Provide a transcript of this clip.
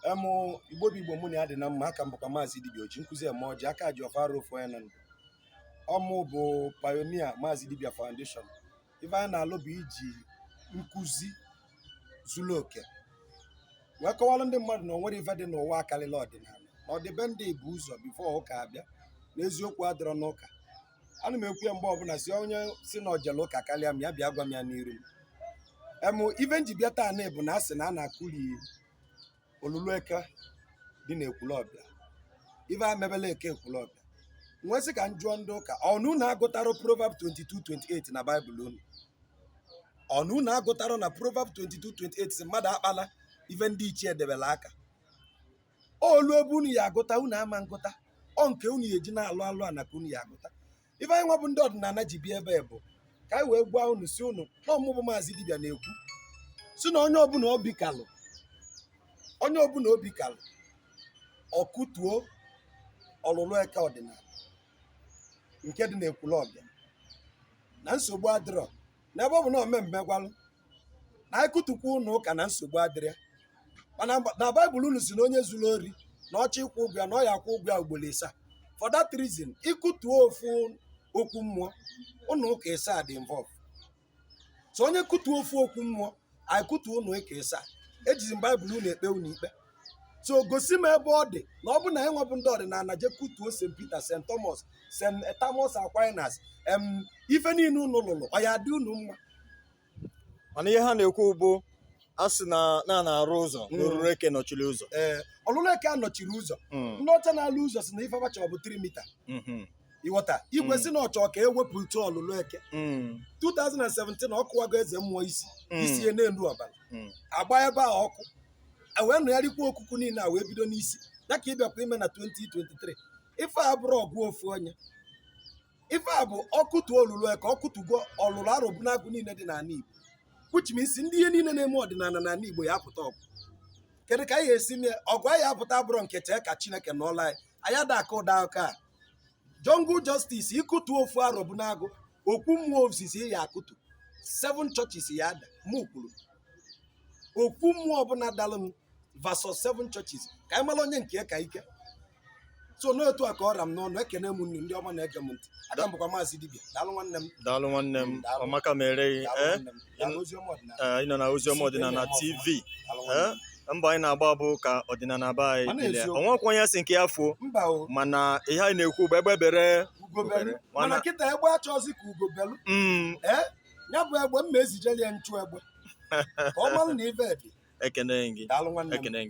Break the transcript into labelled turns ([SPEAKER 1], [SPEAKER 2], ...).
[SPEAKER 1] Igbo bụ Igbo mụ na ya dị na mma aka mbụkwa maazị dibịa oji nkụzi eme ọjị aka ji ọfara ofu onye na ndụ ọmụ bụ pionia maazị dibịa foundation. Ife anyị na-alụ bụ iji nkụzi zuru oke wee kọwalụ ndị mmadụ na onwere ife dị n'ụwa akarịla ọdịnala na ọdịbendị bụ ụzọ bifo ụka abịa n'eziokwu adịrọ n'ụka. Ana m ekwu ya mgbe ọbụla si onye si na ojele ụka karịa m ya bịa gwa m ya n'iru m. Ife nji bịa taa na bụ na a sị na a na-akụli olulu eke dị n'Ekwulọbịa. Ife a mebele eke Ekwulọbịa nwee sị ka m jụọ ndị ụka ọnụ na-agụtarụ Proverbs 22:28 na Baịbụl unu ọnụ na-agụtarụ na Proverbs 22:28 si mmadụ akpala ife ndị ichie debere aka olu ebe unu ya agụta unu ama ngụta ọ nke unu ya eji na-alụ alụ ana ka unu ya agụta. Ife anyị nwa bụ ndị ọdịnala ji bịa ebe bụ ka anyị wee gwa unu si unu na ọmụbụ maazị dibịa na-ekwu si na onye ọbụla obi kalụ ọkụtuo ọlụlụ eke ọdịnala nke dị n'Ekwulọbịa na nsogbu adịrọ n'ebe ọ bụ na omemme gwalụ na anyị kụtukwu ụnụ ụka na nsogbu adịrị mana na Baịbụl unu si na onye zuru ori na ọchị ịkwụ ụgwọ ya na ọ ya akwụ ụgwọ ya ugboro ịsaa. For that reason ịkụtuo ofu okwu mmụọ ụnụ ụka ịsaa dị involve. So onye kụtuo ofu okwu mmụọ anyị kụtuo ụnụ ụka ịsaa ejizi Baịbụl unu ekpe unu ikpe. So gosi m ebe ọ dị na ọ bụ na anyị nwebụ ndị ọdịnala je kutuo St. Peter, St. Thomas, St. Thomas Aquinas ife niile unu lụrụ ọ ya dị unu mma.
[SPEAKER 2] Mana ihe ha na-ekwu bụ a sị na na-arụ ụzọ n'olulu eke nọchiri ụzọ.
[SPEAKER 1] Olulu eke anọchiri ụzọ ndị ọcha na-alụ ụzọ si na ife bacha ọ bụ 3 mita ịghọta igwe si na ọchọ ka ewepụta olulu eke 2017 na ọkụwago eze mmụọ isi ya n'elu ọbara agba ebe a ọkụ wee nụgharịkwa okuku niile a wee bido n'isi ya ka ịbịakwa ime na 2023. Ife a bụrụ ọgụ ofu onye, ife a bụ ọkụtuo olulu eke ọkụtugo ọlụlụ arụbunagụ niile dị n'ala Igbo which means ndị ihe niile na-eme ọdịnala n'ala Igbo ya apụta ọgụ. Kedu ka anyị ga-esi mee ọgụ anyị apụta bụrụ nke chee ka Chineke n'ọla anyị ada aka ụda aka a jungle justice ịkụtuo ofu arụbunagụ okwu mmụọ osisi ya akụtu 7 churches ya ada mụ kwuru okwu mmụọ ọbụla dalụ m versus 7 churches ka anyị mara onye nke ka ike. So n'otu a ka ọra m n'ọnụ ekene m nnu ndị ọma na-ege m ntị ada mbụkwa maazị dibịa daalụ nwanne m
[SPEAKER 2] ọmaka mere ị nọ na oziọma ọdịnala TV mba anyị na-agba bụ ka ọdịnala be anyị onwekwa onye si nke ya fuo mana ihe anyị na-ekwu bụ egbe bere
[SPEAKER 1] mana kịta egbe achọzi ka ugo belu ya bụ egbe mma ezijeli ya nchụ egbe ka ọ malụ na ive dị.
[SPEAKER 2] Ekene gị.
[SPEAKER 1] Daalụ nwanne m.